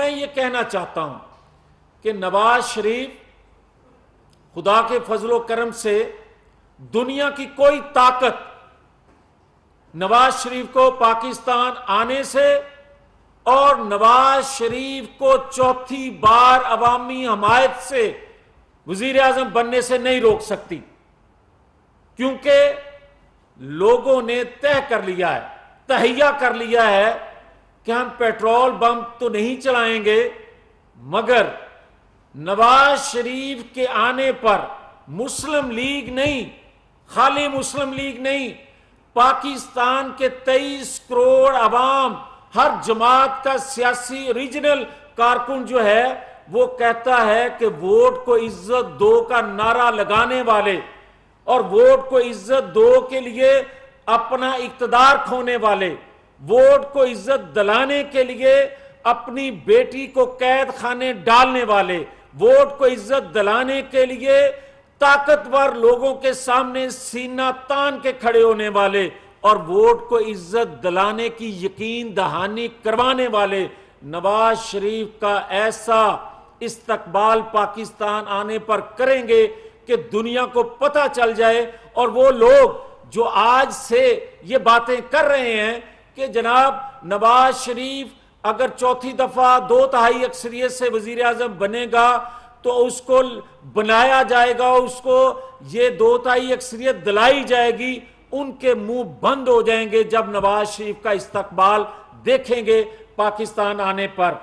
میں یہ کہنا چاہتا ہوں کہ نواز شریف خدا کے فضل و کرم سے دنیا کی کوئی طاقت نواز شریف کو پاکستان آنے سے اور نواز شریف کو چوتھی بار عوامی حمایت سے وزیر اعظم بننے سے نہیں روک سکتی، کیونکہ لوگوں نے طے کر لیا ہے، تہیہ کر لیا ہے کہ ہم پیٹرول بم تو نہیں چلائیں گے، مگر نواز شریف کے آنے پر مسلم لیگ نہیں، خالی مسلم لیگ نہیں، پاکستان کے 23 کروڑ عوام، ہر جماعت کا سیاسی ریجنل کارکن جو ہے وہ کہتا ہے کہ ووٹ کو عزت دو کا نعرہ لگانے والے اور ووٹ کو عزت دو کے لیے اپنا اقتدار کھونے والے، ووٹ کو عزت دلانے کے لیے اپنی بیٹی کو قید خانے ڈالنے والے، ووٹ کو عزت دلانے کے لیے طاقتور لوگوں کے سامنے سینہ تان کے کھڑے ہونے والے اور ووٹ کو عزت دلانے کی یقین دہانی کروانے والے نواز شریف کا ایسا استقبال پاکستان آنے پر کریں گے کہ دنیا کو پتہ چل جائے، اور وہ لوگ جو آج سے یہ باتیں کر رہے ہیں کہ جناب نواز شریف اگر چوتھی دفعہ 2/3 اکثریت سے وزیر اعظم بنے گا تو اس کو بنایا جائے گا، اس کو یہ 2/3 اکثریت دلائی جائے گی، ان کے منہ بند ہو جائیں گے جب نواز شریف کا استقبال دیکھیں گے پاکستان آنے پر۔